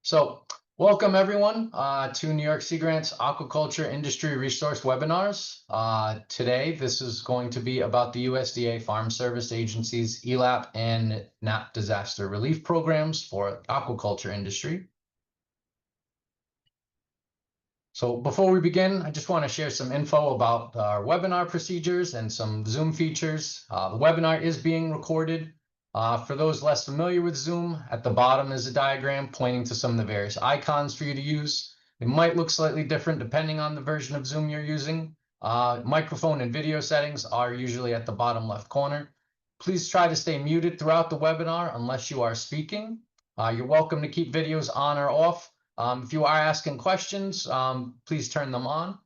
So welcome everyone to New York Sea Grant's Aquaculture Industry Resource Webinars. Today, this is going to be about the USDA Farm Service Agency's ELAP and NAP disaster relief programs for aquaculture industry. So before we begin, I just want to share some info about our webinar procedures and some Zoom features. The webinar is being recorded. For those less familiar with Zoom, at the bottom is a diagram pointing to some of the various icons for you to use. It might look slightly different depending on the version of Zoom you're using. Microphone and video settings are usually at the bottom left corner. Please try to stay muted throughout the webinar unless you are speaking. You're welcome to keep videos on or off. If you are asking questions, please turn them on.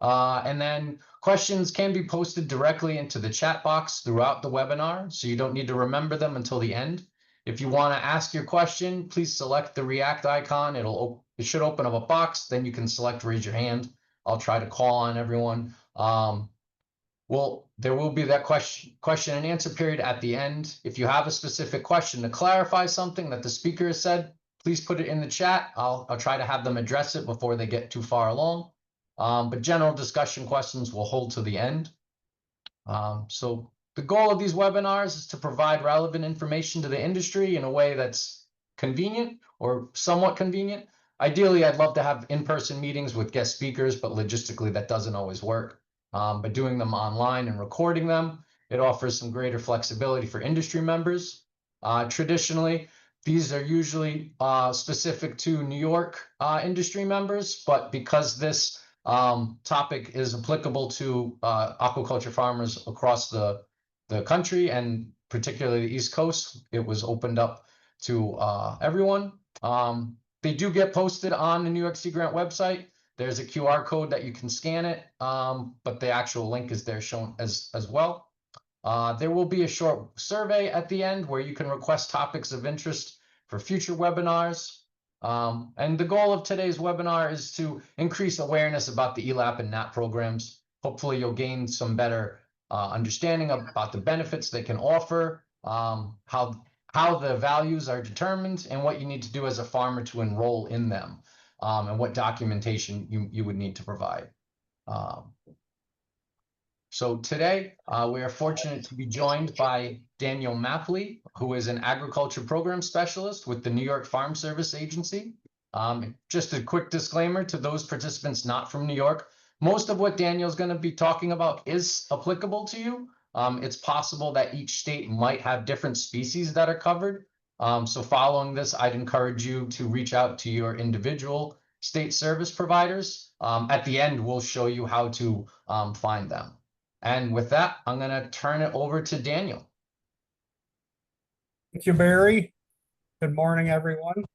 And then questions can be posted directly into the chat box throughout the webinar, so you don't need to remember them until the end. If you want to ask your question, please select the react icon. It should open up a box. Then you can select raise your hand. I'll try to call on everyone. There will be that question and answer period at the end. If you have a specific question to clarify something that the speaker has said, please put it in the chat. I'll try to have them address it before they get too far along. But general discussion questions will hold to the end. So the goal of these webinars is to provide relevant information to the industry in a way that's convenient or somewhat convenient. Ideally, I'd love to have in-person meetings with guest speakers, but logistically that doesn't always work. But doing them online and recording them, it offers some greater flexibility for industry members. Traditionally, these are usually specific to New York industry members, but because this topic is applicable to aquaculture farmers across the country and particularly the East Coast, it was opened up to everyone. They do get posted on the New York Sea Grant website. There's a QR code that you can scan it, but the actual link is there shown as well. There will be a short survey at the end where you can request topics of interest for future webinars. And the goal of today's webinar is to increase awareness about the ELAP and NAP programs. Hopefully you'll gain some better understanding about the benefits they can offer, how the values are determined, and what you need to do as a farmer to enroll in them, and what documentation you would need to provide. So today, we are fortunate to be joined by Daniel Mapley, who is an agriculture program specialist with the New York Farm Service Agency. Just a quick disclaimer to those participants not from New York. Most of what Daniel's going to be talking about is applicable to you. It's possible that each state might have different species that are covered. So following this, I'd encourage you to reach out to your individual state service providers. At the end, we'll show you how to find them. And with that, I'm going to turn it over to Daniel. Thank you, Barry. Good morning, everyone.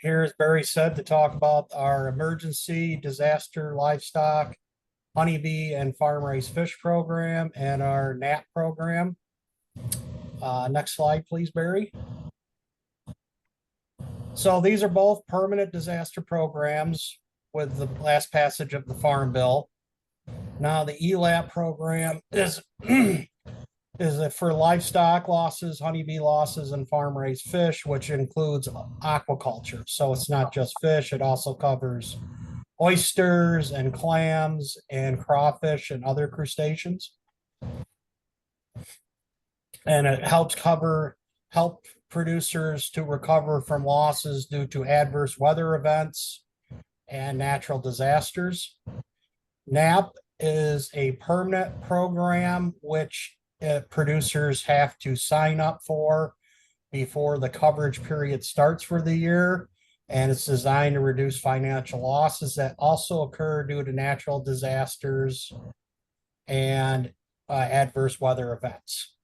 Here, as Barry said, to talk about our emergency disaster livestock, honeybee and farm-raised fish program and our NAP program. Next slide, please, Barry. So these are both permanent disaster programs with the last passage of the Farm Bill. Now, the ELAP program is for livestock losses, honeybee losses, and farm-raised fish, which includes aquaculture. So it's not just fish, it also covers oysters and clams and crawfish and other crustaceans. And it helps help producers to recover from losses due to adverse weather events and natural disasters. NAP is a permanent program which producers have to sign up for before the coverage period starts for the year, and it's designed to reduce financial losses that also occur due to natural disasters and adverse weather events.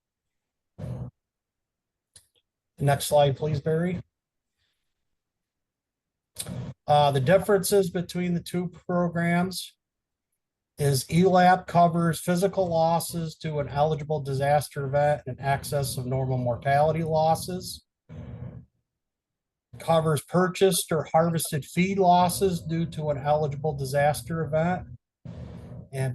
Next slide, please, Barry. The differences between the two programs is ELAP covers physical losses to an eligible disaster event in excess of normal mortality losses. Covers purchased or harvested feed losses due to an eligible disaster event,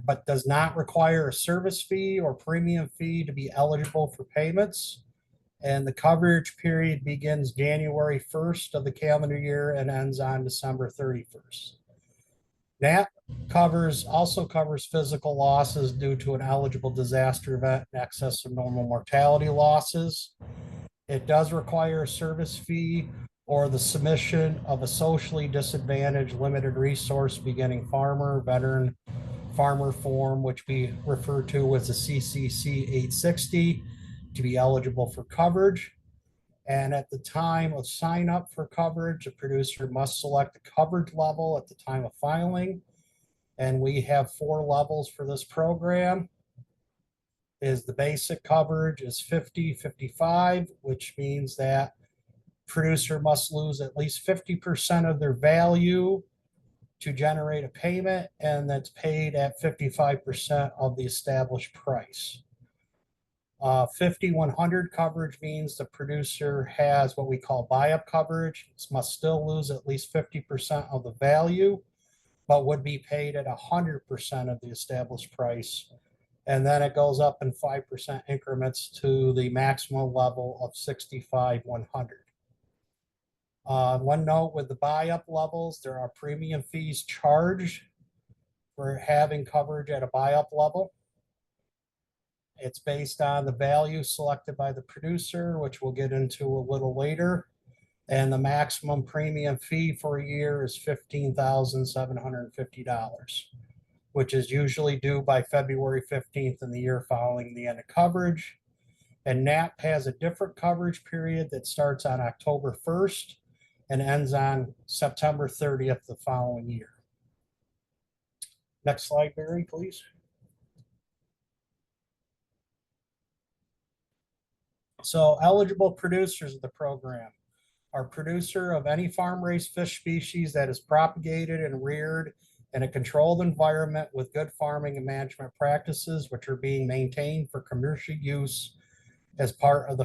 but does not require a service fee or premium fee to be eligible for payments. And the coverage period begins January 1st of the calendar year and ends on December 31st. NAP also covers physical losses due to an eligible disaster event in excess of normal mortality losses. It does require a service fee or the submission of a socially disadvantaged limited resource beginning farmer, veteran, farmer form, which we refer to as a CCC 860, to be eligible for coverage. And at the time of sign up for coverage, the producer must select the coverage level at the time of filing. And we have 4 levels for this program. Is the basic coverage is 50-55, which means that producer must lose at least 50% of their value to generate a payment, and that's paid at 55% of the established price. 50-100 coverage means the producer has what we call buy-up coverage. It must still lose at least 50% of the value, but would be paid at 100% of the established price. And then it goes up in 5% increments to the maximum level of 65-100. One note with the buy-up levels, there are premium fees charged for having coverage at a buy-up level. It's based on the value selected by the producer, which we'll get into a little later. And the maximum premium fee for a year is $15,750, which is usually due by February 15th in the year following the end of coverage. And NAP has a different coverage period that starts on October 1st and ends on September 30th the following year. Next slide, Barry, please. So eligible producers of the program are producer of any farm-raised fish species that is propagated and reared in a controlled environment with good farming and management practices, which are being maintained for commercial use as part of the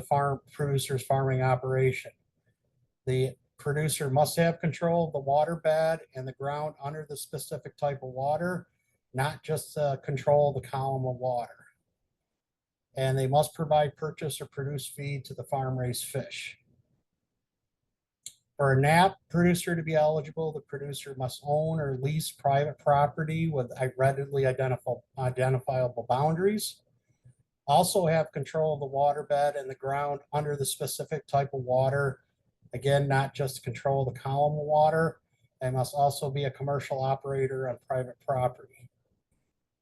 producer's farming operation. The producer must have control of the water bed and the ground under the specific type of water, not just control the column of water. And they must provide purchase or produce feed to the farm-raised fish. For a NAP producer to be eligible, the producer must own or lease private property with readily identifiable boundaries. Also have control of the waterbed and the ground under the specific type of water. Again, not just control the column of water. They must also be a commercial operator on private property.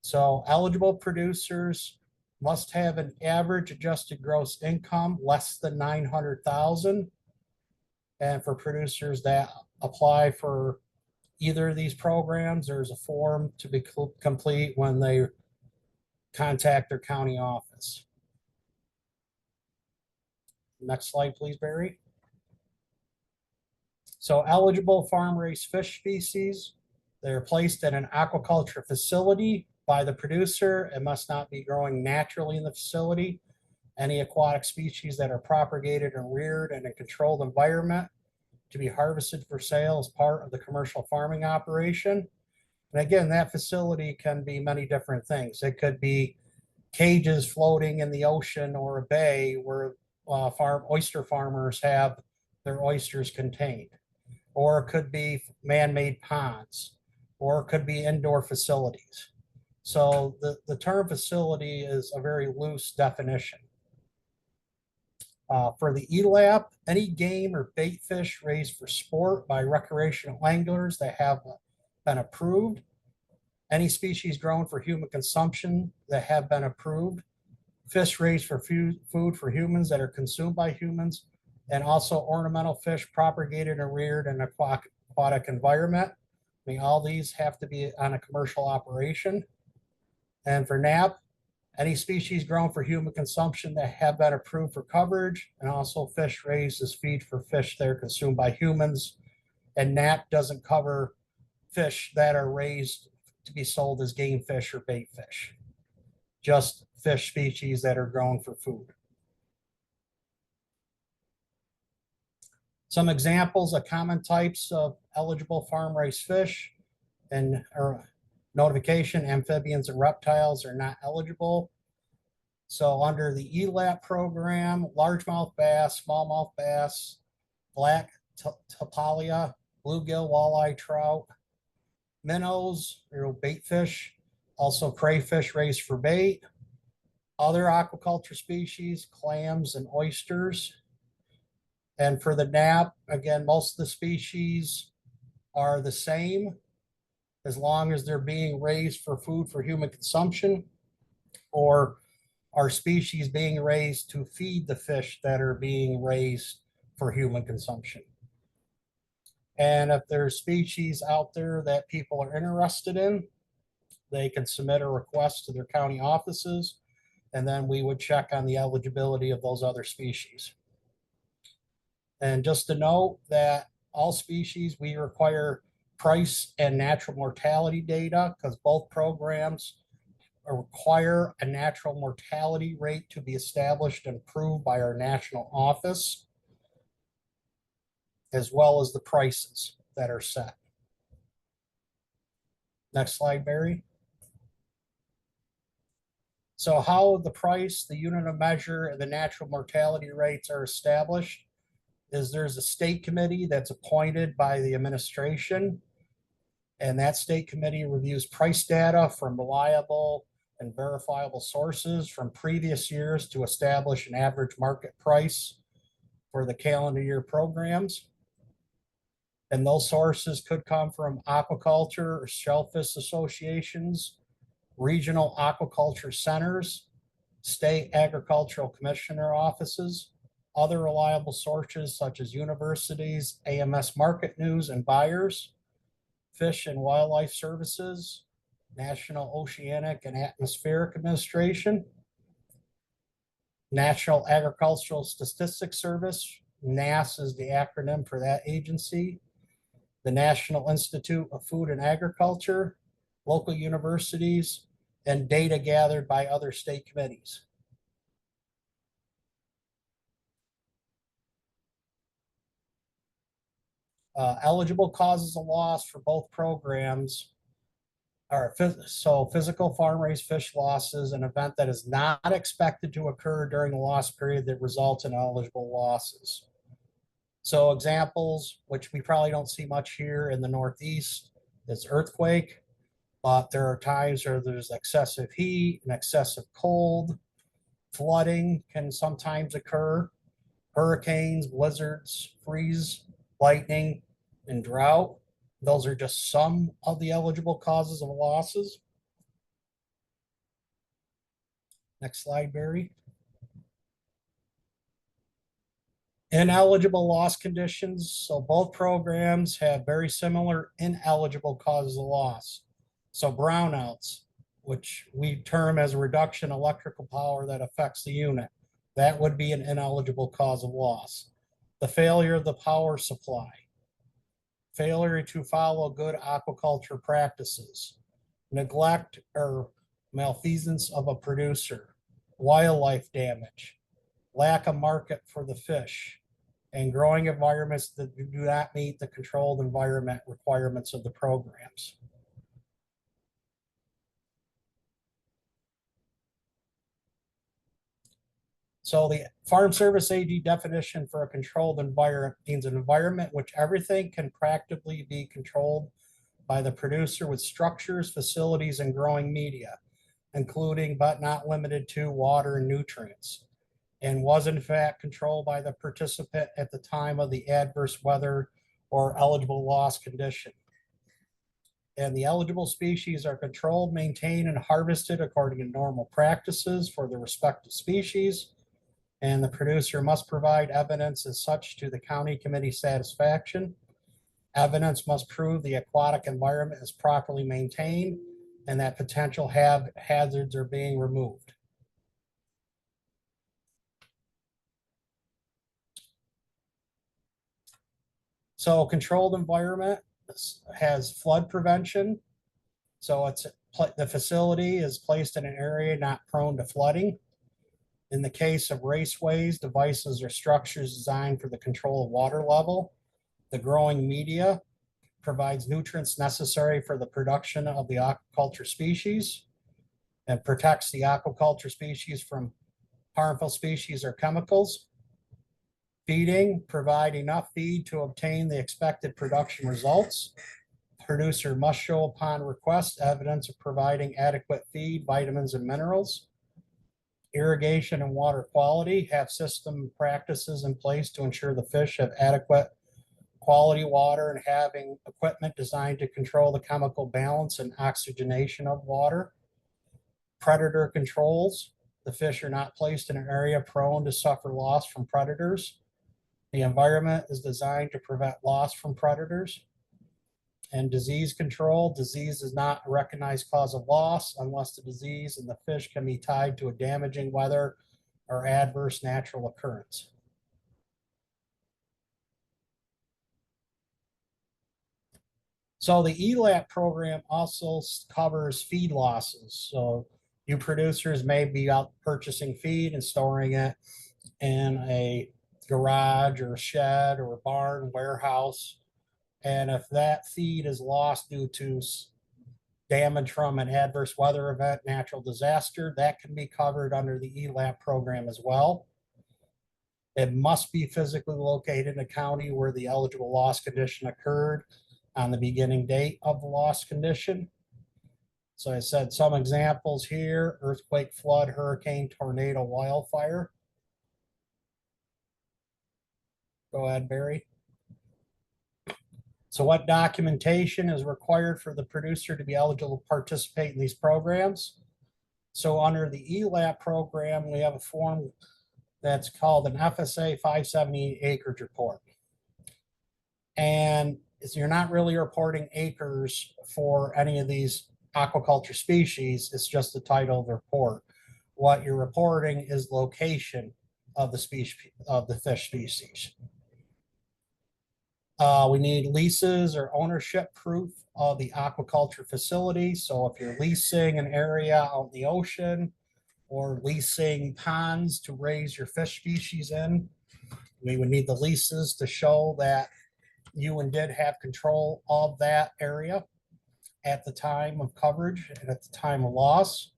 So eligible producers must have an average adjusted gross income less than $900,000. And for producers that apply for either of these programs, there's a form to be complete when they contact their county office. Next slide, please, Barry. So eligible farm-raised fish species, they're placed in an aquaculture facility by the producer and must not be growing naturally in the facility. Any aquatic species that are propagated and reared in a controlled environment to be harvested for sale as part of the commercial farming operation. And again, that facility can be many different things. It could be cages floating in the ocean or a bay where oyster farmers have their oysters contained. Or it could be man-made ponds, or it could be indoor facilities. So the term facility is a very loose definition. For the ELAP, any game or bait fish raised for sport by recreational anglers that have been approved, any species grown for human consumption that have been approved, fish raised for food for humans that are consumed by humans, and also ornamental fish propagated and reared in an aquatic environment. I mean, all these have to be on a commercial operation. And for NAP, any species grown for human consumption that have been approved for coverage, and also fish raised as feed for fish that are consumed by humans. And NAP doesn't cover fish that are raised to be sold as game fish or bait fish, just fish species that are grown for food. Some examples of common types of eligible farm-raised fish and notification: amphibians and reptiles are not eligible. So under the ELAP program, largemouth bass, smallmouth bass, black tapalia, bluegill, walleye, trout, minnows, bait fish, also crayfish raised for bait, other aquaculture species, clams and oysters. And for the NAP, again, most of the species are the same as long as they're being raised for food for human consumption, or are species being raised to feed the fish that are being raised for human consumption. And if there's species out there that people are interested in, they can submit a request to their county offices, and then we would check on the eligibility of those other species. And just to note that all species, we require price and natural mortality data, because both programs require a natural mortality rate to be established and approved by our national office, as well as the prices that are set. Next slide, Barry. So how the price, the unit of measure, and the natural mortality rates are established is there's a state committee that's appointed by the administration, and that state committee reviews price data from reliable and verifiable sources from previous years to establish an average market price for the calendar year programs. And those sources could come from aquaculture or shellfish associations, regional aquaculture centers, state agricultural commissioner offices, other reliable sources such as universities, AMS Market News and Buyers, Fish and Wildlife Services, National Oceanic and Atmospheric Administration, National Agricultural Statistics Service, NASS is the acronym for that agency, the National Institute of Food and Agriculture, local universities, and data gathered by other state committees. Eligible causes of loss for both programs are physical farm-raised fish losses, an event that is not expected to occur during the loss period that results in eligible losses. So examples, which we probably don't see much here in the Northeast, is earthquake, but there are times where there's excessive heat and excessive cold. Flooding can sometimes occur. Hurricanes, blizzards, freeze, lightning, and drought. Those are just some of the eligible causes of losses. Next slide, Barry. Ineligible loss conditions. So both programs have very similar ineligible causes of loss. So brownouts, which we term as a reduction in electrical power that affects the unit, that would be an ineligible cause of loss. The failure of the power supply, failure to follow good aquaculture practices, neglect or malfeasance of a producer, wildlife damage, lack of market for the fish, and growing environments that do not meet the controlled environment requirements of the programs. So the Farm Service AG definition for a controlled environment means an environment in which everything can practically be controlled by the producer with structures, facilities, and growing media, including but not limited to water and nutrients, and was in fact controlled by the participant at the time of the adverse weather or eligible loss condition. And the eligible species are controlled, maintained, and harvested according to normal practices for the respective species. And the producer must provide evidence as such to the county committee satisfaction. Evidence must prove the aquatic environment is properly maintained and that potential hazards are being removed. So controlled environment has flood prevention. So the facility is placed in an area not prone to flooding. In the case of raceways, devices or structures designed for the control of water level. The growing media provides nutrients necessary for the production of the aquaculture species and protects the aquaculture species from harmful species or chemicals. Feeding, provide enough feed to obtain the expected production results. Producer must show upon request evidence of providing adequate feed, vitamins, and minerals. Irrigation and water quality, have system practices in place to ensure the fish have adequate quality water and having equipment designed to control the chemical balance and oxygenation of water. Predator controls, the fish are not placed in an area prone to suffer loss from predators. The environment is designed to prevent loss from predators. And disease control, disease is not a recognized cause of loss unless the disease in the fish can be tied to a damaging weather or adverse natural occurrence. So the ELAP program also covers feed losses. So you producers may be out purchasing feed and storing it in a garage or a shed or a barn, warehouse. And if that feed is lost due to damage from an adverse weather event, natural disaster, that can be covered under the ELAP program as well. It must be physically located in a county where the eligible loss condition occurred on the beginning date of the loss condition. So I said some examples here: earthquake, flood, hurricane, tornado, wildfire. Go ahead, Barry. So what documentation is required for the producer to be eligible to participate in these programs? So under the ELAP program, we have a form that's called an FSA 578 acreage report. And you're not really reporting acres for any of these aquaculture species. It's just the title of the report. What you're reporting is location of the species, of the fish species. We need leases or ownership proof of the aquaculture facility. So if you're leasing an area out in the ocean or leasing ponds to raise your fish species in, we would need the leases to show that you and did have control of that area at the time of coverage and at the time of loss.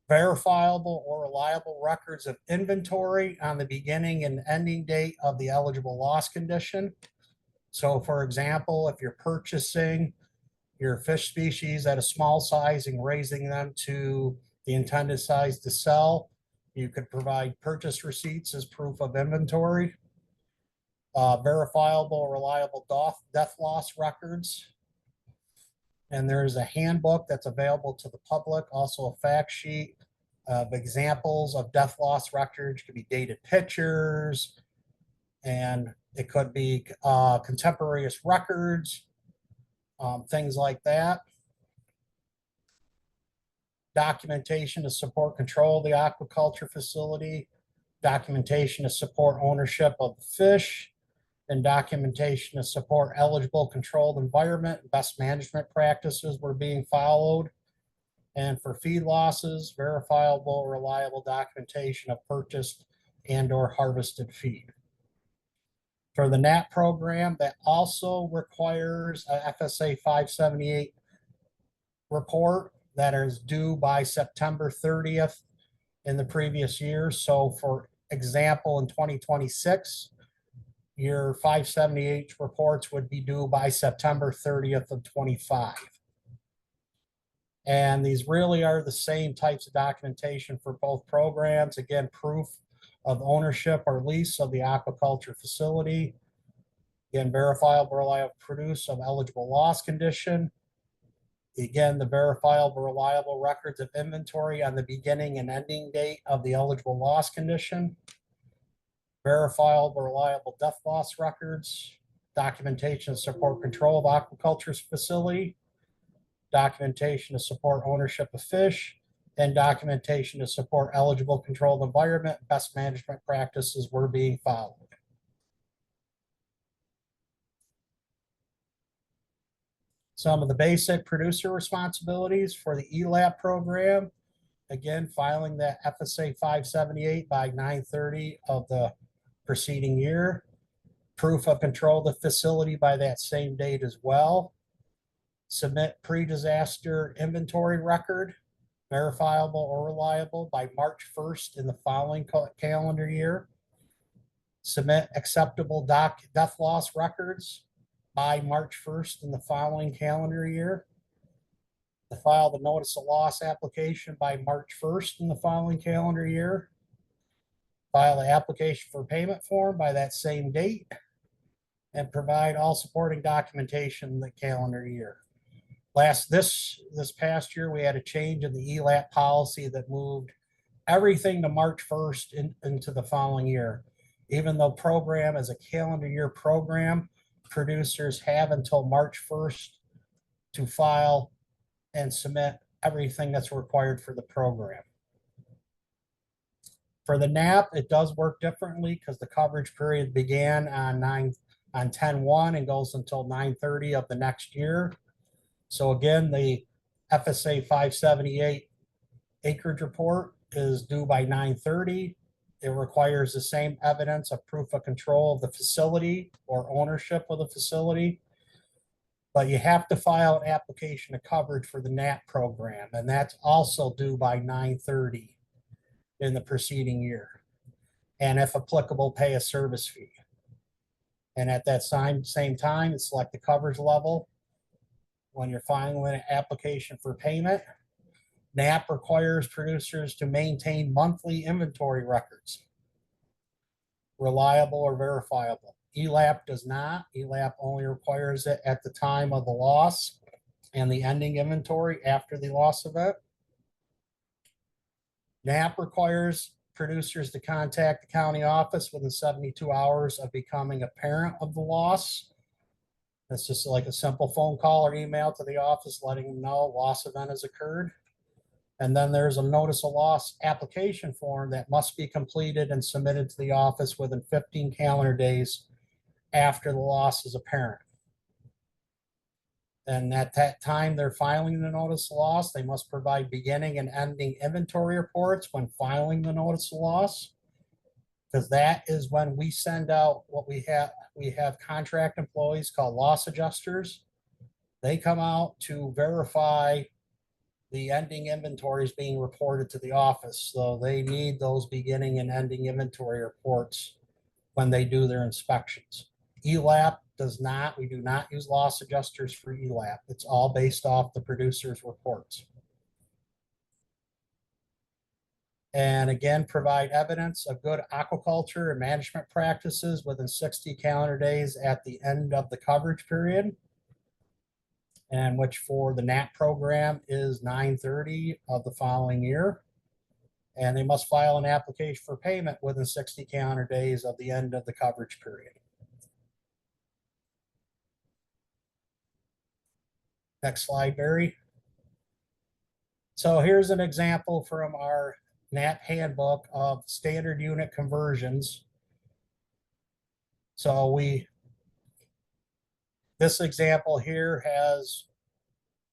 Verifiable or reliable records of inventory on the beginning and ending date of the eligible loss condition. So for example, if you're purchasing your fish species at a small size and raising them to the intended size to sell, you could provide purchase receipts as proof of inventory. Verifiable, reliable death loss records. And there's a handbook that's available to the public, also a fact sheet of examples of death loss records. It could be dated pictures, and it could be contemporaneous records, things like that. Documentation to support control of the aquaculture facility, documentation to support ownership of the fish, and documentation to support eligible controlled environment and best management practices were being followed. And for feed losses, verifiable, reliable documentation of purchased and or harvested feed. For the NAP program, that also requires a FSA 578 report that is due by September 30th in the previous year. So for example, in 2026, your 578 reports would be due by September 30th of 25. And these really are the same types of documentation for both programs. Again, proof of ownership or lease of the aquaculture facility. Again, verifiable, reliable produce of eligible loss condition. Again, the verifiable, reliable records of inventory on the beginning and ending date of the eligible loss condition. Verifiable, reliable death loss records. Documentation to support control of aquaculture facility. Documentation to support ownership of fish, and documentation to support eligible controlled environment. Best management practices were being followed. Some of the basic producer responsibilities for the ELAP program. Again, filing that FSA 578 by 9/30 of the preceding year. Proof of control of the facility by that same date as well. Submit pre-disaster inventory record, verifiable or reliable by March 1st in the following calendar year. Submit acceptable death loss records by March 1st in the following calendar year. To file the notice of loss application by March 1st in the following calendar year. File the application for payment form by that same date, and provide all supporting documentation in the calendar year. This past year, we had a change in the ELAP policy that moved everything to March 1st into the following year. Even though program is a calendar year program, producers have until March 1st to file and submit everything that's required for the program. For the NAP, it does work differently because the coverage period began on 10/1 and goes until 9/30 of the next year. So again, the FSA 578 acreage report is due by 9/30. It requires the same evidence of proof of control of the facility or ownership of the facility. But you have to file an application of coverage for the NAP program, and that's also due by 9/30 in the preceding year. And if applicable, pay a service fee. And at that same time, select the coverage level. When you're filing an application for payment, NAP requires producers to maintain monthly inventory records, reliable or verifiable. ELAP does not. ELAP only requires it at the time of the loss and the ending inventory after the loss event. NAP requires producers to contact the county office within 72 hours of becoming a parent of the loss. That's just like a simple phone call or email to the office letting them know loss event has occurred. And then there's a notice of loss application form that must be completed and submitted to the office within 15 calendar days after the loss is apparent. And at that time they're filing the notice of loss, they must provide beginning and ending inventory reports when filing the notice of loss, because that is when we send out what we have. We have contract employees called loss adjusters. They come out to verify the ending inventory is being reported to the office. So they need those beginning and ending inventory reports when they do their inspections. ELAP does not. We do not use loss adjusters for ELAP. It's all based off the producer's reports. And again, provide evidence of good aquaculture and management practices within 60 calendar days at the end of the coverage period, and which for the NAP program is 9/30 of the following year. And they must file an application for payment within 60 calendar days of the end of the coverage period. Next slide, Barry. So here's an example from our NAP handbook of standard unit conversions. So this example here has,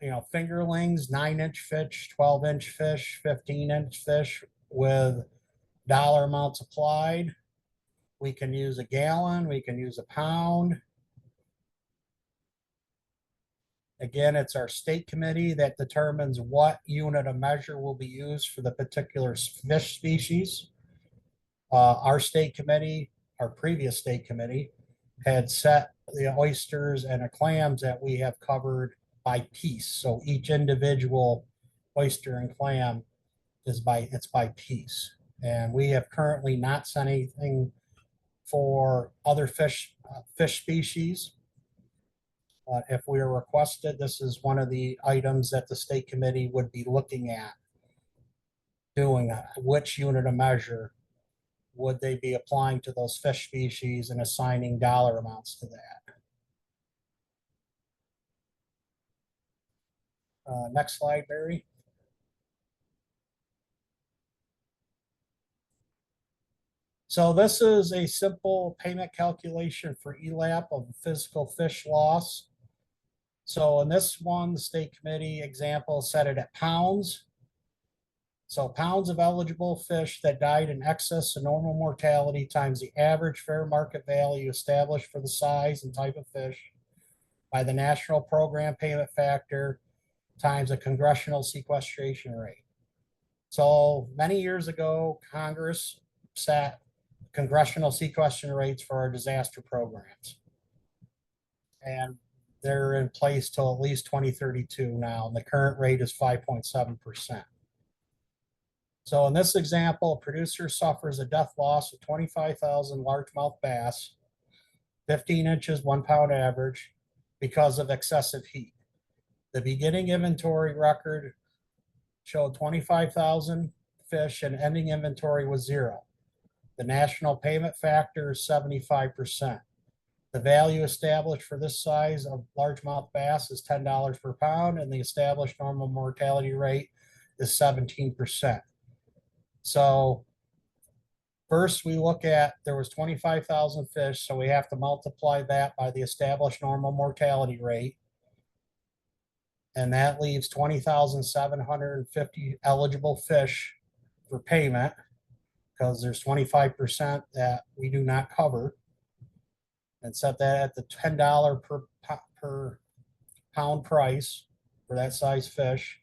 fingerlings, 9-inch fish, 12-inch fish, 15-inch fish with dollar amounts applied. We can use a gallon, we can use a pound. Again, it's our state committee that determines what unit of measure will be used for the particular fish species. Our state committee, our previous state committee, had set the oysters and the clams that we have covered by piece. So each individual oyster and clam is by piece. And we have currently not sent anything for other fish species. If we are requested, this is one of the items that the state committee would be looking at doing. Which unit of measure would they be applying to those fish species and assigning dollar amounts to that? Next slide, Barry. So this is a simple payment calculation for ELAP of physical fish loss. So in this one, the state committee example set it at pounds. So pounds of eligible fish that died in excess of normal mortality times the average fair market value established for the size and type of fish by the national program payment factor times a congressional sequestration rate. So many years ago, Congress set congressional sequestration rates for our disaster programs. And they're in place till at least 2032 now, and the current rate is 5.7%. So in this example, a producer suffers a death loss of 25,000 largemouth bass, 15 inches, 1 pound average, because of excessive heat. The beginning inventory record showed 25,000 fish and ending inventory was 0. The national payment factor is 75%. The value established for this size of largemouth bass is $10 per pound, and the established normal mortality rate is 17%. So first we look at, there was 25,000 fish, so we have to multiply that by the established normal mortality rate. And that leaves 20,750 eligible fish for payment, because there's 25% that we do not cover. And set that at the $10 per pound price for that size fish,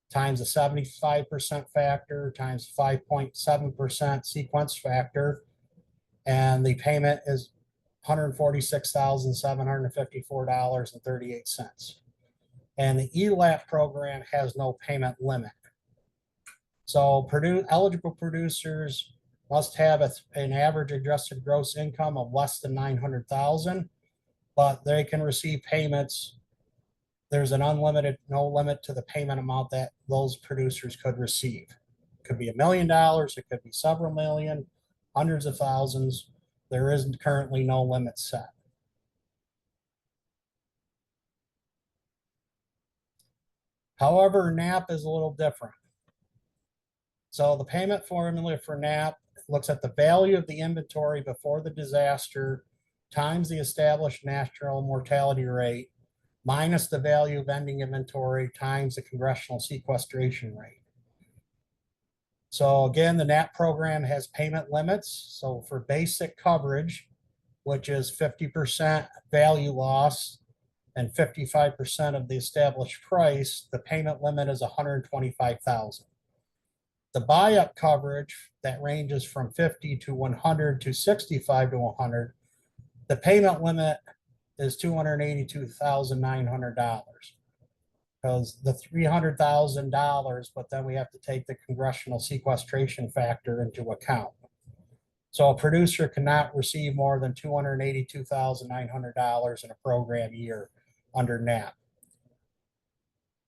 times the 75% factor, times 5.7% sequence factor, and the payment is $146,754.38. And the ELAP program has no payment limit. So eligible producers must have an average adjusted gross income of less than 900,000, but they can receive payments. There's an unlimited, no limit to the payment amount that those producers could receive. It could be $1 million, it could be several million, hundreds of thousands. There isn't currently no limit set. However, NAP is a little different. So the payment formula for NAP looks at the value of the inventory before the disaster times the established natural mortality rate minus the value of ending inventory times the congressional sequestration rate. So again, the NAP program has payment limits. So for basic coverage, which is 50% value loss and 55% of the established price, the payment limit is 125,000. The buy-up coverage that ranges from 50 to 100 to 65 to 100, the payment limit is $282,900, because the $300,000, but then we have to take the congressional sequestration factor into account. So a producer cannot receive more than $282,900 in a program year under NAP.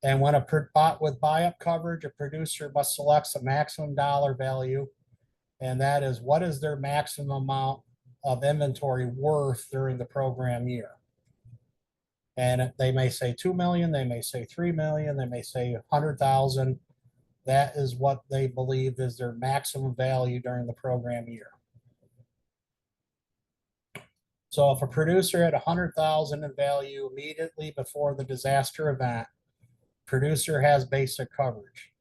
And when with buy-up coverage, a producer must select a maximum dollar value, and that is what is their maximum amount of inventory worth during the program year. And they may say 2 million, they may say 3 million, they may say 100,000. That is what they believe is their maximum value during the program year. So if a producer had 100,000 in value immediately before the disaster event, producer has basic coverage.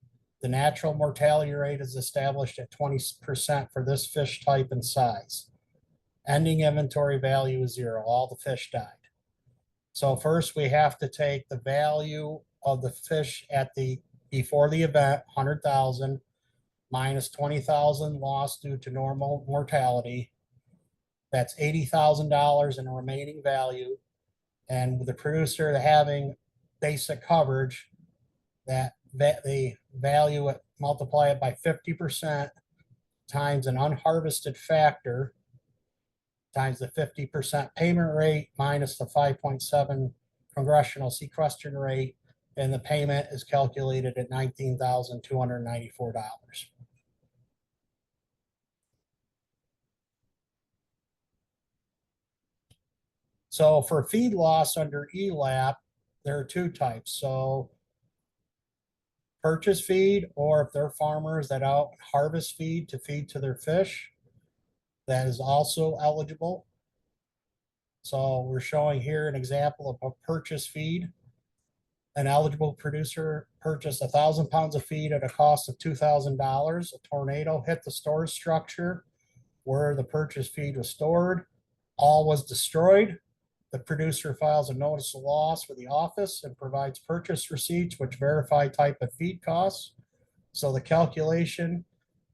The natural mortality rate is established at 20% for this fish type and size. Ending inventory value is 0. All the fish died. So first we have to take the value of the fish at before the event, 100,000, minus 20,000 lost due to normal mortality. That's $80,000 in remaining value. And with the producer having basic coverage, that the value, multiply it by 50% times an unharvested factor times the 50% payment rate minus the 5.7 congressional sequestration rate, and the payment is calculated at $19,294. So for feed loss under ELAP, there are 2 types. So purchase feed, or if they're farmers that out harvest feed to feed to their fish, that is also eligible. So we're showing here an example of a purchase feed. An eligible producer purchased 1,000 pounds of feed at a cost of $2,000. A tornado hit the storage structure where the purchase feed was stored. All was destroyed. The producer files a notice of loss with the office and provides purchase receipts which verify type of feed costs. So the calculation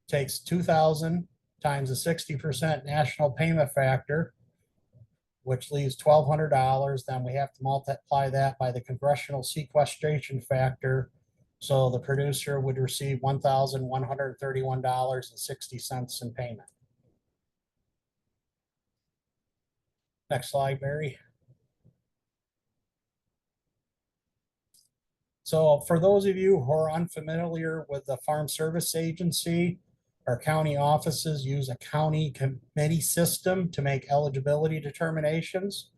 takes 2,000 times a 60% national payment factor, which leaves $1,200. Then we have to multiply that by the congressional sequestration factor. So the producer would receive $1,131.60 in payment. Next slide, Barry. So for those of you who are unfamiliar with the Farm Service Agency, our county offices use a county committee system to make eligibility determinations.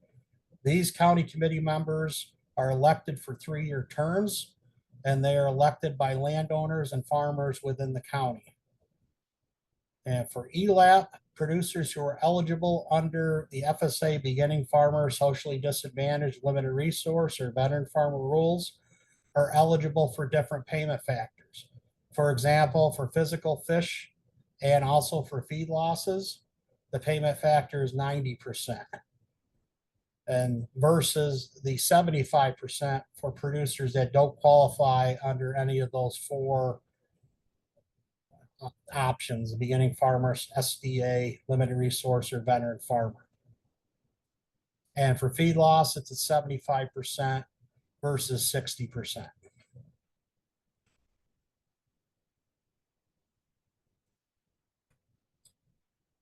These county committee members are elected for 3-year terms, and they are elected by landowners and farmers within the county. And for ELAP, producers who are eligible under the FSA Beginning Farmer, Socially Disadvantaged, Limited Resource, or Veteran Farmer rules are eligible for different payment factors. For example, for physical fish and also for feed losses, the payment factor is 90%. And versus the 75% for producers that don't qualify under any of those 4 options: beginning farmers, SDA, limited resource, or veteran farmer. And for feed loss, it's at 75% versus 60%.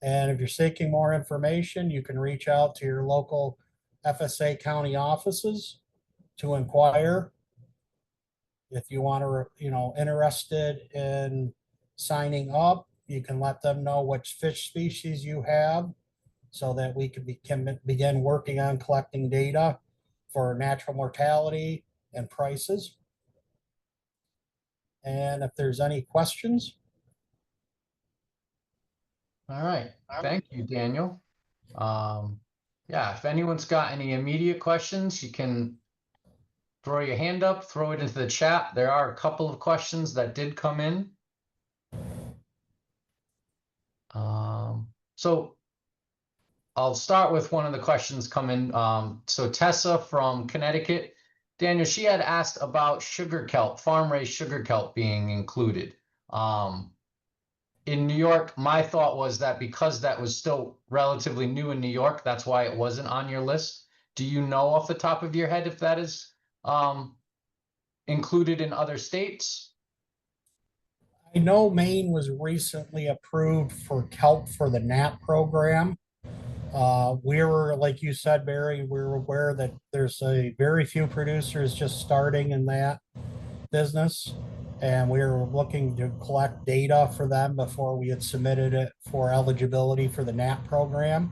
And if you're seeking more information, you can reach out to your local FSA county offices to inquire. If you want to, interested in signing up, you can let them know which fish species you have so that we can begin working on collecting data for natural mortality and prices. And if there's any questions. All right. Thank you, Daniel. Yeah, if anyone's got any immediate questions, you can throw your hand up, throw it into the chat. There are a couple of questions that did come in. So I'll start with one of the questions coming. So Tessa from Connecticut, Daniel, she had asked about sugar kelp, farm-raised sugar kelp being included. In New York, my thought was that because that was still relatively new in New York, that's why it wasn't on your list. Do you know off the top of your head if that is included in other states? I know Maine was recently approved for kelp for the NAP program. We were, like you said, Barry, we were aware that there's a very few producers just starting in that business. And we were looking to collect data for them before we had submitted it for eligibility for the NAP program.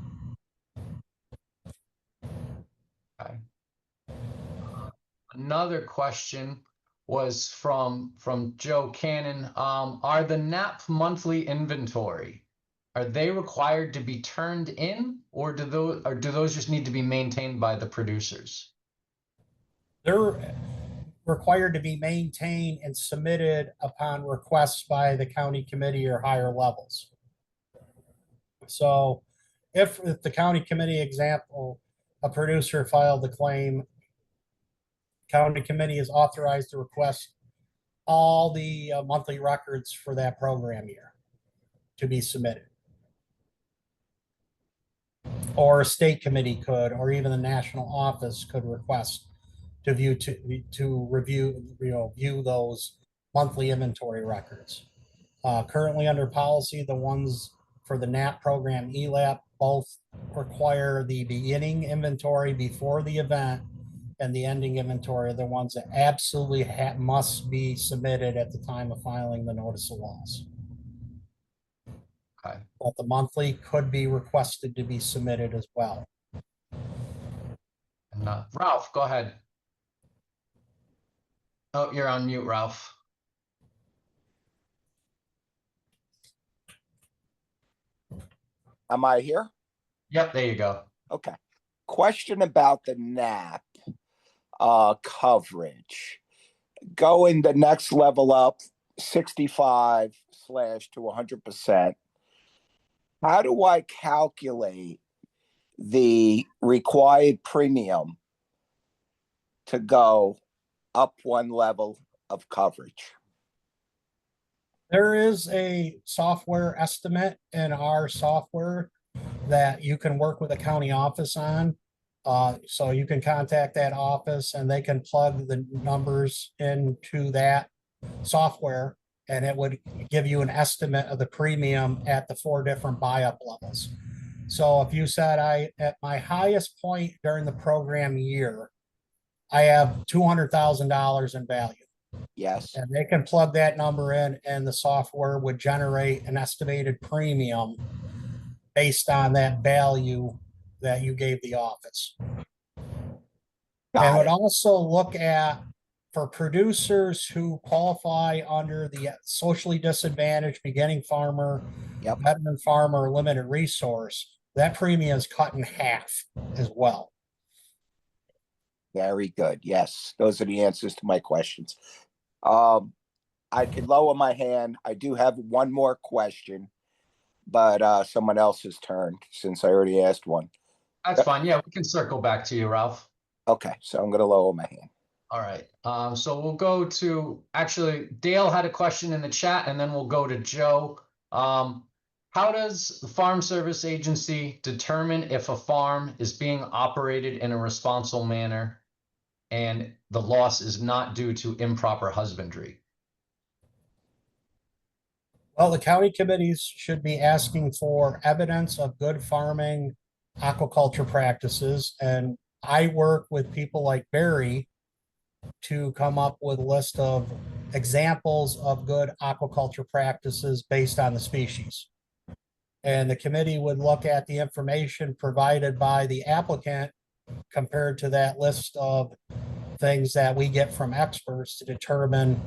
Okay. Another question was from Joe Cannon. Are the NAP monthly inventory, are they required to be turned in, or do those just need to be maintained by the producers? They're required to be maintained and submitted upon requests by the county committee or higher levels. So if the county committee example, a producer filed a claim, county committee is authorized to request all the monthly records for that program year to be submitted. Or a state committee could, or even the national office could request to view those monthly inventory records. Currently under policy, the ones for the NAP program, ELAP, both require the beginning inventory before the event, and the ending inventory are the ones that absolutely must be submitted at the time of filing the notice of loss. Okay. But the monthly could be requested to be submitted as well. And Ralph, go ahead. Oh, you're on mute, Ralph. Am I here? Yep, there you go. Okay. Question about the NAP coverage. Going the next level up, 65/to 100%. How do I calculate the required premium to go up one level of coverage? There is a software estimate in our software that you can work with a county office on. So you can contact that office and they can plug the numbers into that software, and it would give you an estimate of the premium at the 4 different buy-up levels. So if you said at my highest point during the program year, I have $200,000 in value. Yes. And they can plug that number in and the software would generate an estimated premium based on that value that you gave the office. And Got would it. also look at, for producers who qualify under the socially disadvantaged beginning farmer, Yep. veteran farmer, limited resource, that premium is cut in half as well. Very good. Yes, those are the answers to my questions. I could lower my hand. I do have one more question, but someone else's turn since I already asked one. That's fine. Yeah, we can circle back to you, Ralph. Okay, so I'm gonna lower my hand. All right. So we'll go to, actually, Dale had a question in the chat, and then we'll go to Joe. How does the Farm Service Agency determine if a farm is being operated in a responsible manner and the loss is not due to improper husbandry? Well, the county committees should be asking for evidence of good farming, aquaculture practices, and I work with people like Barry to come up with a list of examples of good aquaculture practices based on the species. And the committee would look at the information provided by the applicant compared to that list of things that we get from experts to determine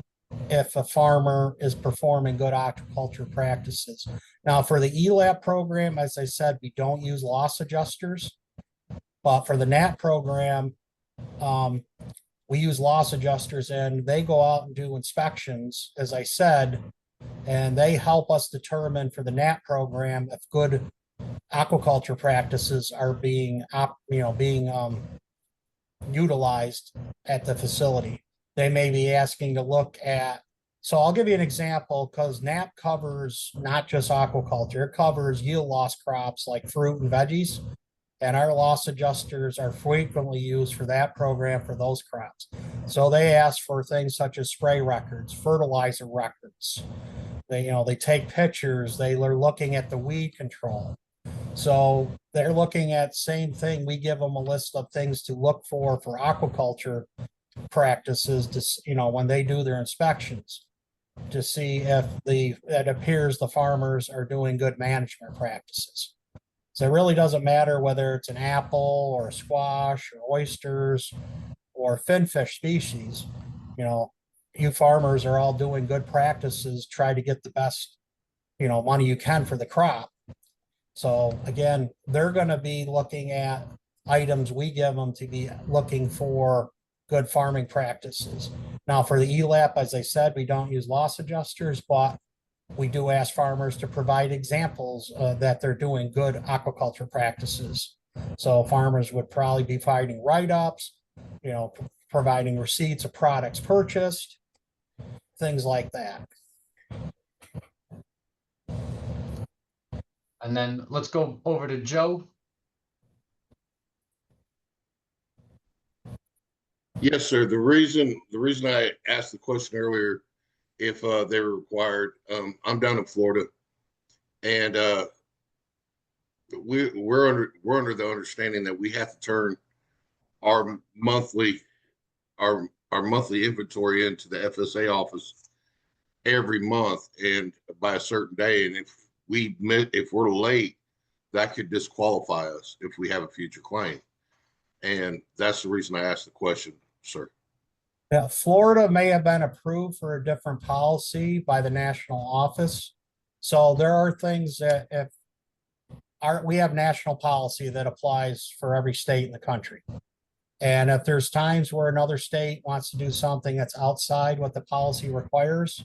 if a farmer is performing good aquaculture practices. Now, for the ELAP program, as I said, we don't use loss adjusters, but for the NAT program, we use loss adjusters and they go out and do inspections, as I said, and they help us determine for the NAT program if good aquaculture practices are being utilized at the facility. They may be asking to look at, so I'll give you an example, because NAP covers not just aquaculture, it covers yield loss crops like fruit and veggies. And our loss adjusters are frequently used for that program for those crops. So they ask for things such as spray records, fertilizer records. They take pictures, they are looking at the weed control. So they're looking at same thing. We give them a list of things to look for aquaculture practices to, when they do their inspections, to see if it appears the farmers are doing good management practices. So it really doesn't matter whether it's an apple or a squash or oysters or finfish species. You farmers are all doing good practices, try to get the best, money you can for the crop. So again, they're going to be looking at items we give them to be looking for good farming practices. Now for the ELAP, as I said, we don't use loss adjusters, but we do ask farmers to provide examples that they're doing good aquaculture practices. So farmers would probably be providing write-ups, providing receipts of products purchased, things like that. And then let's go over to Joe. Yes, sir. The reason I asked the question earlier, if they were required, I'm down in Florida, and we're under the understanding that we have to turn our monthly inventory into the FSA office every month and by a certain day. And if we're late, that could disqualify us if we have a future claim. And that's the reason I asked the question, sir. Yeah, Florida may have been approved for a different policy by the national office. So there are things that we have national policy that applies for every state in the country. And if there's times where another state wants to do something that's outside what the policy requires,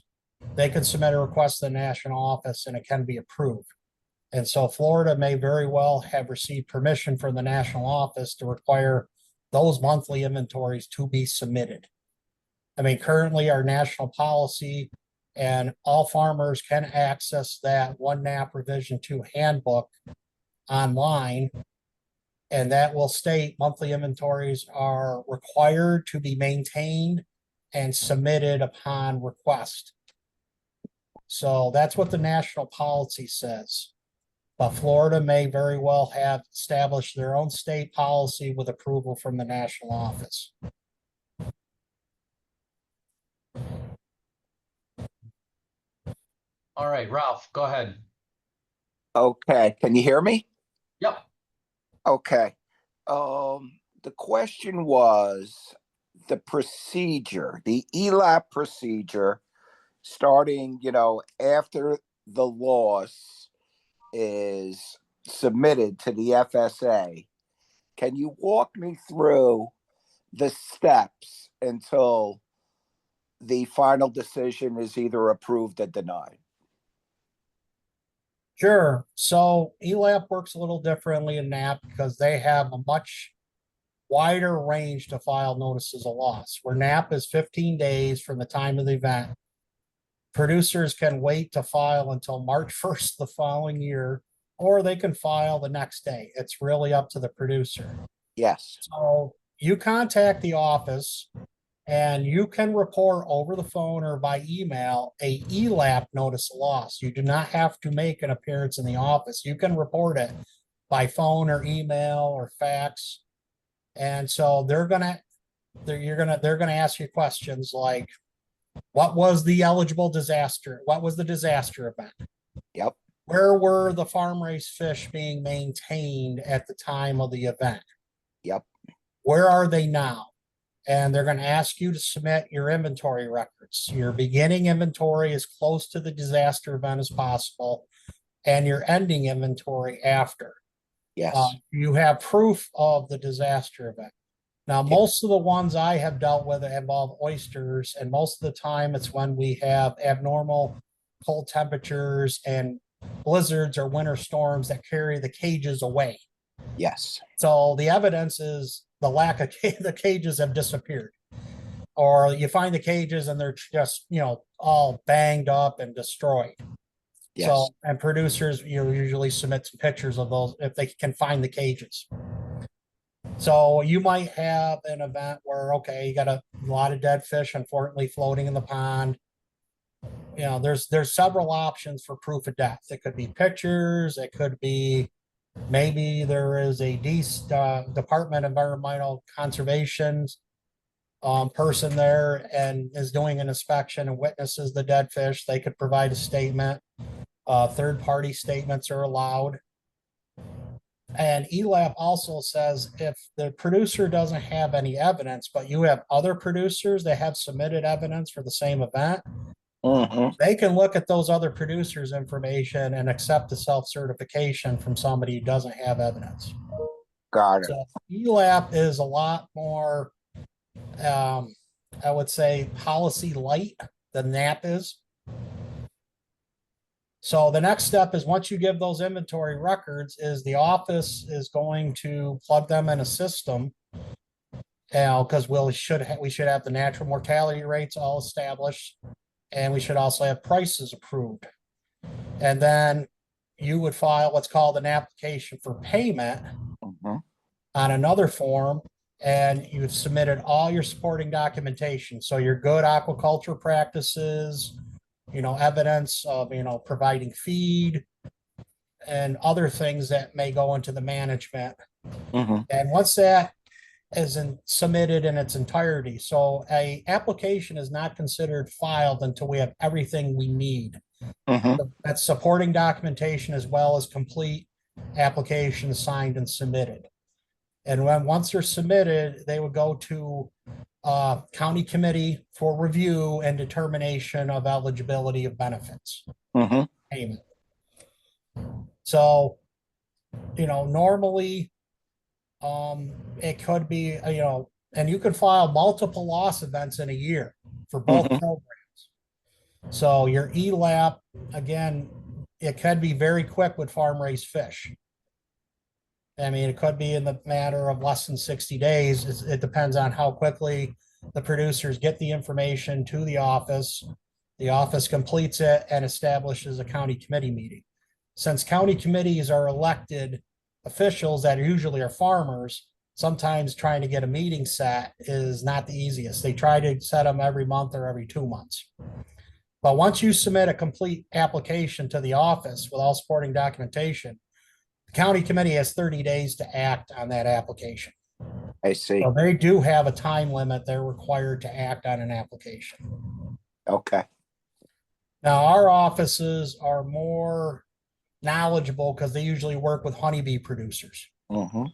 they can submit a request to the national office and it can be approved. And so Florida may very well have received permission from the national office to require those monthly inventories to be submitted. I mean, currently our national policy And all farmers can access that one NAP revision 2 handbook online. And that will state monthly inventories are required to be maintained and submitted upon request. So that's what the national policy says. But Florida may very well have established their own state policy with approval from the national office. All right, Ralph, go ahead. Okay, can you hear me? Yep. Okay. The question was the procedure, the ELAP procedure, starting, after the loss is submitted to the FSA. Can you walk me through the steps until the final decision is either approved or denied? Sure. So ELAP works a little differently in NAP because they have a much wider range to file notices of loss. Where NAP is 15 days from the time of the event, producers can wait to file until March 1st the following year, or they can file the next day. It's really up to the producer. Yes. So you contact the office and you can report over the phone or by email a ELAP notice of loss. You do not have to make an appearance in the office. You can report it by phone or email or fax. And so they're gonna ask you questions like, what was the eligible disaster? What was the disaster event? Yep. Where were the farm raised fish being maintained at the time of the event? Yep. Where are they now? And they're going to ask you to submit your inventory records. Your beginning inventory as close to the disaster event as possible, and your ending inventory after. Yes. You have proof of the disaster event. Now, most of the ones I have dealt with involve oysters, and most of the time it's when we have abnormal cold temperatures and blizzards or winter storms that carry the cages away. Yes. So the evidence is the lack of the cages have disappeared, or you find the cages and they're just, all banged up and destroyed. Yes. So, and producers, usually submit some pictures of those if they can find the cages. So you might have an event where, okay, you got a lot of dead fish, unfortunately, floating in the pond. There's several options for proof of death. It could be pictures. It could be maybe there is a Department of Environmental Conservation person there and is doing an inspection and witnesses the dead fish. They could provide a statement. Third-party statements are allowed. And ELAP also says if the producer doesn't have any evidence, but you have other producers that have submitted evidence for the same event, they can look at those other producers' information and accept the self-certification from somebody who doesn't have evidence. Got it. So ELAP is a lot more, I would say, policy light than NAP is. So the next step is once you give those inventory records is the office is going to plug them in a system. Because we should have the natural mortality rates all established, and we should also have prices approved. And then you would file what's called an application for payment on another form, and you've submitted all your supporting documentation. So your good aquaculture practices, evidence of, providing feed and other things that may go into the management. And once that is submitted in its entirety, so a application is not considered filed until we have everything we need. That's supporting documentation as well as complete applications signed and submitted. And once they're submitted, they would go to county committee for review and determination of eligibility of benefits payment. So, normally it could be, and you could file multiple loss events in a year for both programs. So your ELAP, again, it could be very quick with farm raised fish. I mean, it could be in the matter of less than 60 days. It depends on how quickly the producers get the information to the office The office completes it and establishes a county committee meeting. Since county committees are elected officials that usually are farmers, sometimes trying to get a meeting set is not the easiest. They try to set them every month or every 2 months. But once you submit a complete application to the office with all supporting documentation, the county committee has 30 days to act on that application. I see. So they do have a time limit. They're required to act on an application. Okay. Now, our offices are more knowledgeable because they usually work with honeybee producers. Mm-hmm.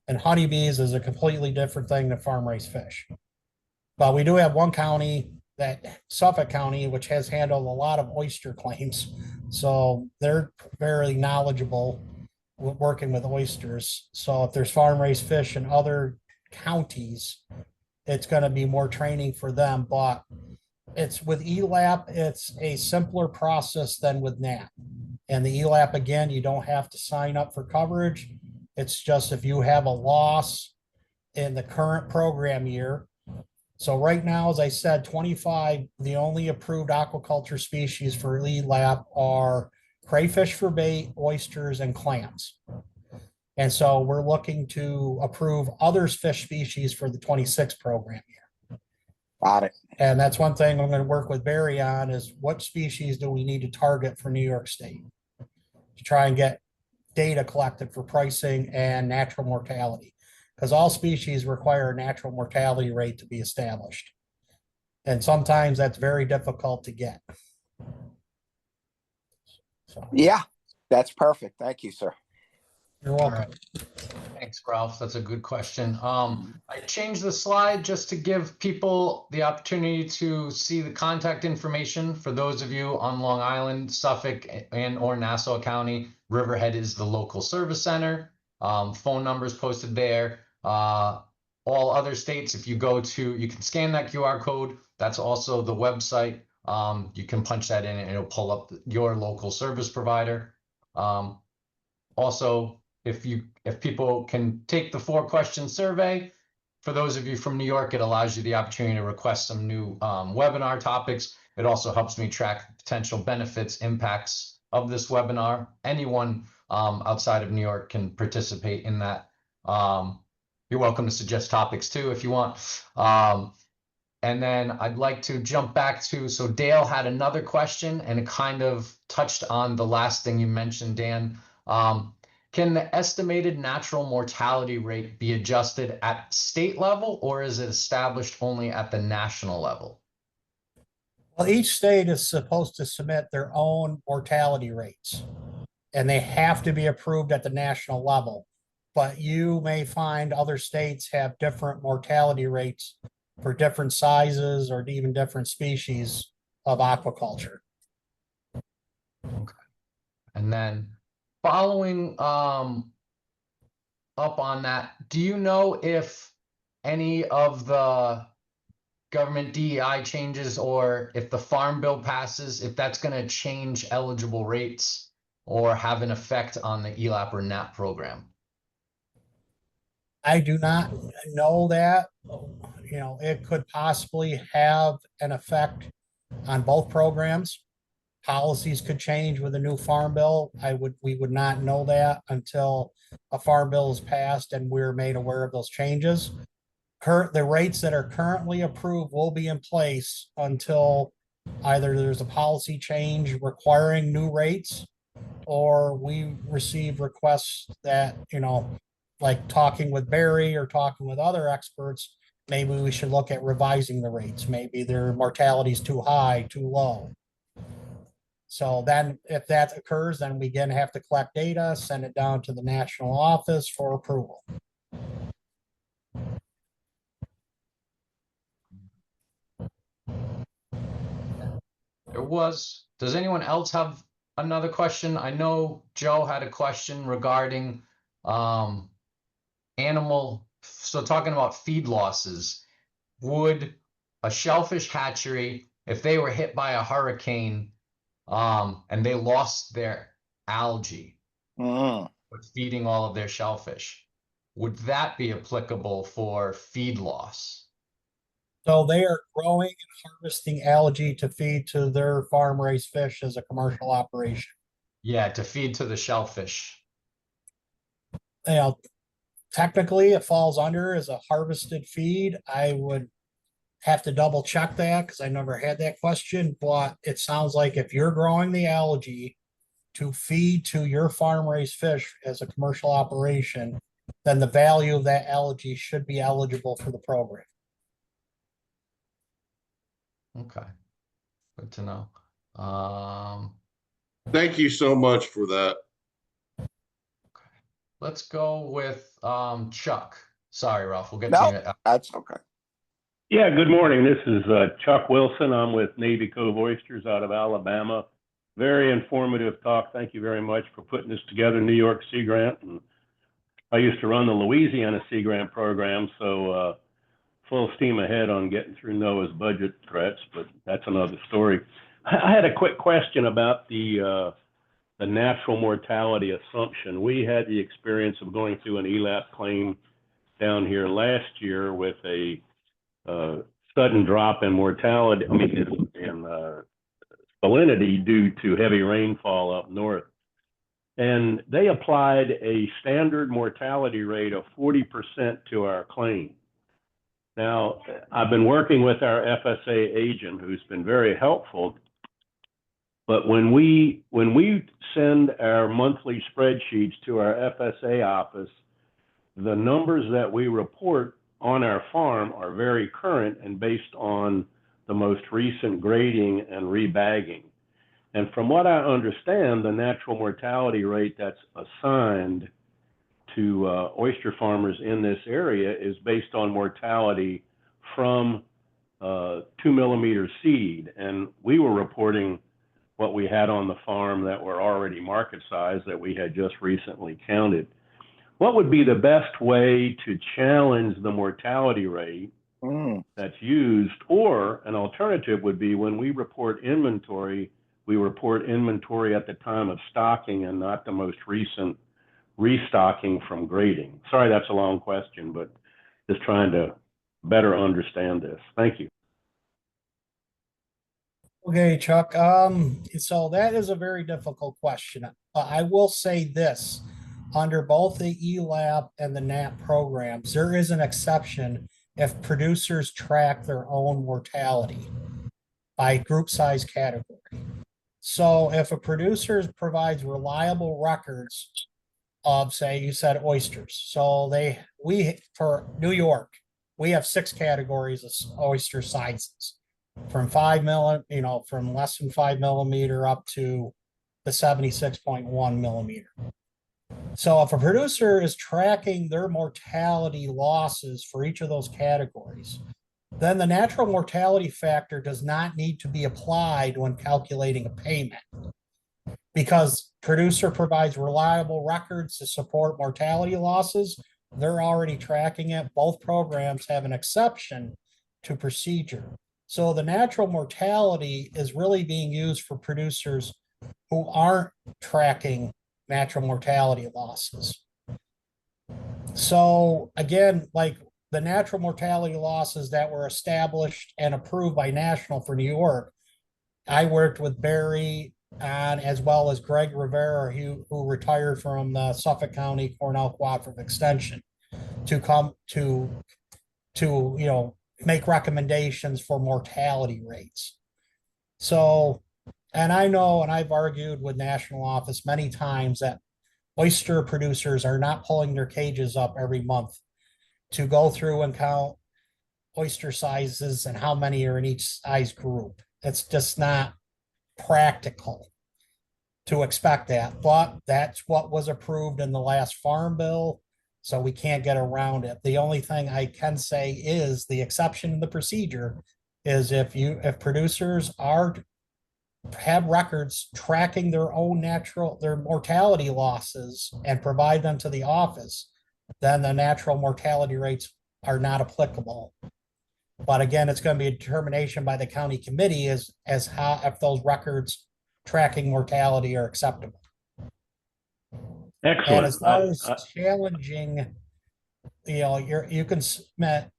And honeybees is a completely different thing than farm raised fish. But we do have one county, that Suffolk County, which has handled a lot of oyster claims. So they're very knowledgeable with working with oysters. So if there's farm raised fish in other counties, it's going to be more training for them. But it's with ELAP, it's a simpler process than with NAP. And the ELAP, again, you don't have to sign up for coverage. It's just if you have a loss in the current program year. So right now, as I said, 25, the only approved aquaculture species for ELAP are crayfish for bait, oysters, and clams. And so we're looking to approve other fish species for the 26 program year. Got it. And that's one thing I'm going to work with Barry on is what species do we need to target for New York State to try and get data collected for pricing and natural mortality, because all species require a natural mortality rate to be established. And sometimes that's very difficult to get. So, Yeah, that's perfect. Thank you, sir. you're welcome. All right. Thanks, Ralph. That's a good question. I changed the slide just to give people the opportunity to see the contact information for those of you on Long Island, Suffolk, and or Nassau County. Riverhead is the local service center. Phone numbers posted there. All other states, if you go to, you can scan that QR code. That's also the website. You can punch that in and it'll pull up your local service provider. Also, if people can take the 4-question survey, for those of you from New York, it allows you the opportunity to request some new webinar topics. It also helps me track potential benefits, impacts of this webinar. Anyone outside of New York can participate in that. You're welcome to suggest topics too if you want. And then I'd like to jump back to, so Dale had another question and it kind of touched on the last thing you mentioned, Dan. Can the estimated natural mortality rate be adjusted at state level, or is it established only at the national level? Well, each state is supposed to submit their own mortality rates, and they have to be approved at the national level. But you may find other states have different mortality rates for different sizes or even different species of aquaculture. Okay. And then following up on that, do you know if any of the government DEI changes, or if the farm bill passes, if that's going to change eligible rates or have an effect on the ELAP or NAP program? I do not know that. You know, it could possibly have an effect on both programs. Policies could change with a new farm bill. We would not know that until a farm bill is passed and we're made aware of those changes. The rates that are currently approved will be in place until either there's a policy change requiring new rates, or we receive requests that, you know, like talking with Barry or talking with other experts, maybe we should look at revising the rates. Maybe their mortality is too high, too low. So then if that occurs, then we again have to collect data, send it down to the national office for approval. Does anyone else have another question? I know Joe had a question regarding animal, so talking about feed losses. Would a shellfish hatchery, if they were hit by a hurricane and they lost their algae with feeding all of their shellfish, would that be applicable for feed loss? So they are growing and harvesting algae to feed to their farm raised fish as a commercial operation. Yeah, to feed to the shellfish. You know, technically it falls under as a harvested feed. I would have to double check that because I never had that question, but it sounds like if you're growing the algae to feed to your farm raised fish as a commercial operation, then the value of that algae should be eligible for the program. Okay, good to know. Thank you so much for that. Let's go with Chuck. Sorry, Ralph. We'll get No, to you. that's okay. Yeah, good morning. This is Chuck Wilson. I'm with Navy Cove Oysters out of Alabama. Very informative talk. Thank you very much for putting this together, New York Sea Grant. And I used to run the Louisiana Sea Grant program, so full steam ahead on getting through NOAA's budget threats, but that's another story. I had a quick question about the natural mortality assumption. We had the experience of going through an ELAP claim down here last year with a sudden drop in mortality, in salinity due to heavy rainfall up north. And they applied a standard mortality rate of 40% to our claim. Now, I've been working with our FSA agent who's been very helpful, but when we send our monthly spreadsheets to our FSA office, the numbers that we report on our farm are very current and based on the most recent grading and rebagging. And from what I understand, the natural mortality rate that's assigned to oyster farmers in this area is based on mortality from 2 millimeter seed. And we were reporting what we had on the farm that were already market size that we had just recently counted. What would be the best way to challenge the mortality rate that's used? Or an alternative would be when we report inventory, we report inventory at the time of stocking and not the most recent restocking from grading. Sorry, that's a long question, but just trying to better understand this. Thank you. Okay, Chuck. So that is a very difficult question. I will say this, under both the ELAP and the NAP programs, there is an exception if producers track their own mortality by group size category. So if a producer provides reliable records of, say, you said oysters. So for New York, we have 6 categories of oyster sizes, from from less than 5 millimeter up to the 76.1 millimeter. So if a producer is tracking their mortality losses for each of those categories, then the natural mortality factor does not need to be applied when calculating a payment, because producer provides reliable records to support mortality losses. They're already tracking it. Both programs have an exception to procedure. So the natural mortality is really being used for producers who aren't tracking natural mortality losses. So again, like the natural mortality losses that were established and approved by National for New York, I worked with Barry on, as well as Greg Rivera, who retired from the Suffolk County Cornell Cooperative Extension, to come to make recommendations for mortality rates. So, and I know, and I've argued with National Office many times that oyster producers are not pulling their cages up every month to go through and count oyster sizes and how many are in each size group. It's just not practical to expect that, but that's what was approved in the last farm bill, so we can't get around it. The only thing I can say is the exception in the procedure is if producers have records tracking their own their mortality losses and provide them to the office, then the natural mortality rates are not applicable. But again, it's going to be a determination by the county committee as how, if those records tracking mortality are acceptable. Excellent. And as far as challenging, you can submit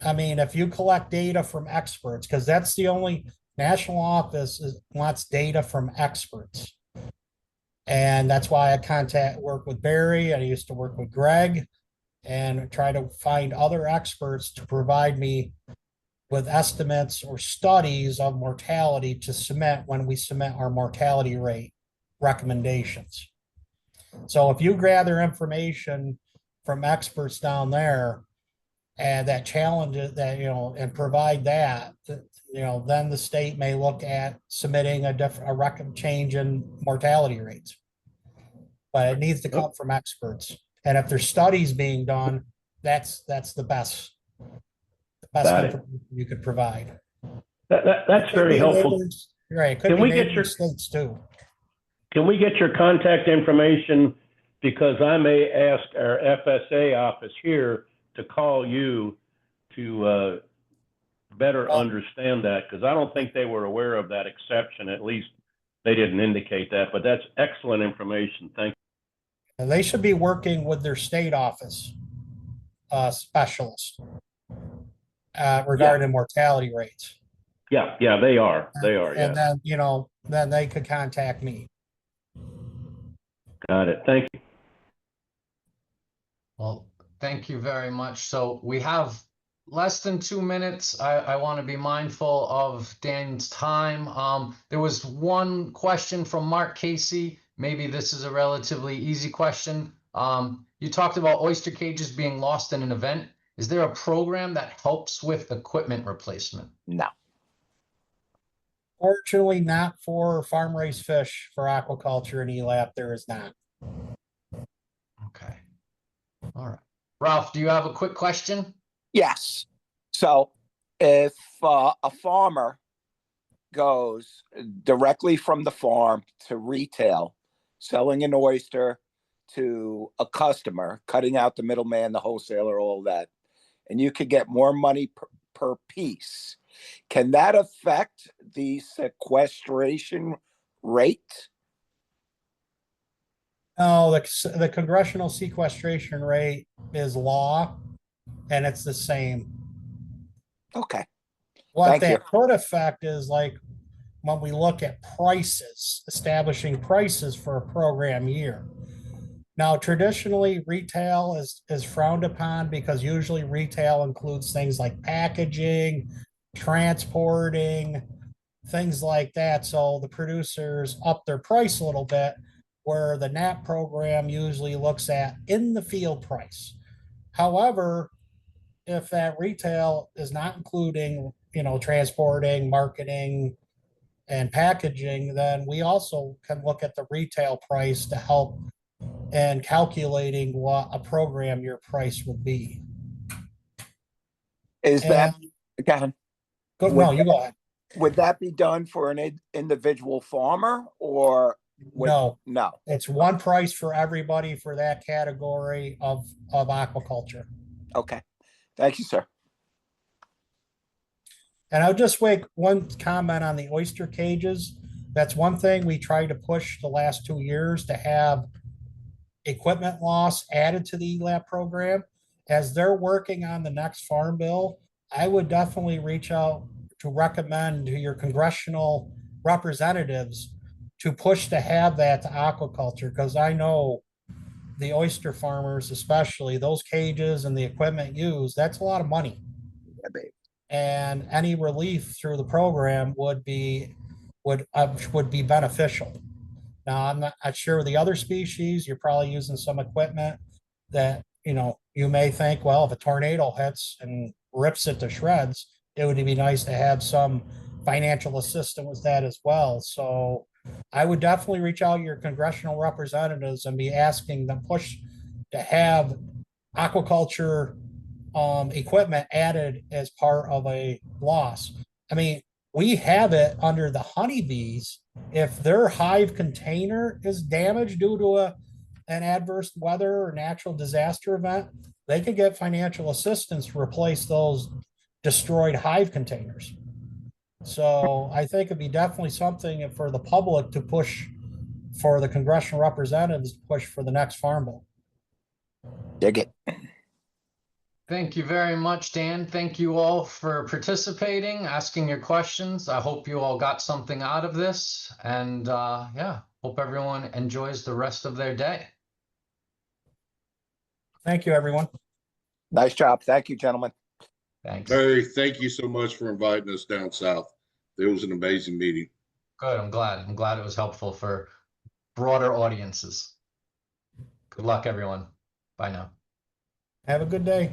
I mean, if you collect data from experts, because that's the only national office wants data from experts. And that's why I work with Barry. I used to work with Greg and try to find other experts to provide me with estimates or studies of mortality to submit when we submit our mortality rate recommendations. So if you gather information from experts down there and that challenges that, and provide that, then the state may look at submitting a change in mortality rates. But it needs to come from experts. And if there's studies being done, that's the best information you could provide. That's very helpful. Right. Can we get your states too? Can we get your contact information? Because I may ask our FSA office here to call you to better understand that, because I don't think they were aware of that exception. At least they didn't indicate that, but that's excellent information. Thank you. And they should be working with their state office specialists regarding mortality rates. Yeah, they are. And then, then they could contact me. Got it. Thank you. Well, thank you very much. So we have less than 2 minutes. I want to be mindful of Dan's time. There was one question from Mark Casey. Maybe this is a relatively easy question. You talked about oyster cages being lost in an event. Is there a program that helps with equipment replacement? No. Fortunately, not for farm-raised fish for aquaculture and ELAP. There is not. Okay. All right. Ralph, do you have a quick question? Yes. So if a farmer goes directly from the farm to retail, selling an oyster to a customer, cutting out the middleman, the wholesaler, all that, and you could get more money per piece, can that affect the sequestration rate? No, the congressional sequestration rate is law, and it's the same. Okay. What that could affect is like when we look at prices, establishing prices for a program year. Now, traditionally, retail is frowned upon because usually retail includes things like packaging, transporting, things like that. So the producers up their price a little bit, where the NAP program usually looks at in the field price. However, if that retail is not including, transporting, marketing, and packaging, then we also can look at the retail price to help in calculating what a program year price would be. Is that, go ahead. No, you go ahead. Would that be done for an individual farmer or? No, no. It's one price for everybody for that category of aquaculture. Okay. Thank you, sir. And I'll just make one comment on the oyster cages. That's one thing we tried to push the last 2 years, to have equipment loss added to the ELAP program. As they're working on the next farm bill, I would definitely reach out to recommend to your congressional representatives to push to have that to aquaculture, because I know the oyster farmers, especially those cages and the equipment used, that's a lot of money. Yeah, babe. And any relief through the program would be beneficial. Now, I'm not sure with the other species, you're probably using some equipment that, you may think, well, if a tornado hits and rips it to shreds, it would be nice to have some financial assistance with that as well. So I would definitely reach out to your congressional representatives and be asking them push to have aquaculture equipment added as part of a loss. I mean, we have it under the honeybees. If their hive container is damaged due to an adverse weather or natural disaster event, they could get financial assistance to replace those destroyed hive containers. So I think it'd be definitely something for the public to push, for the congressional representatives to push for the next farm bill. Dig it. Thank you very much, Dan. Thank you all for participating, asking your questions. I hope you all got something out of this. And yeah, hope everyone enjoys the rest of their day. Thank you, everyone. Nice job. Thank you, gentlemen. Thanks. Barry, thank you so much for inviting us down south. It was an amazing meeting. Good. I'm glad. I'm glad it was helpful for broader audiences. Good luck, everyone. Bye now. Have a good day.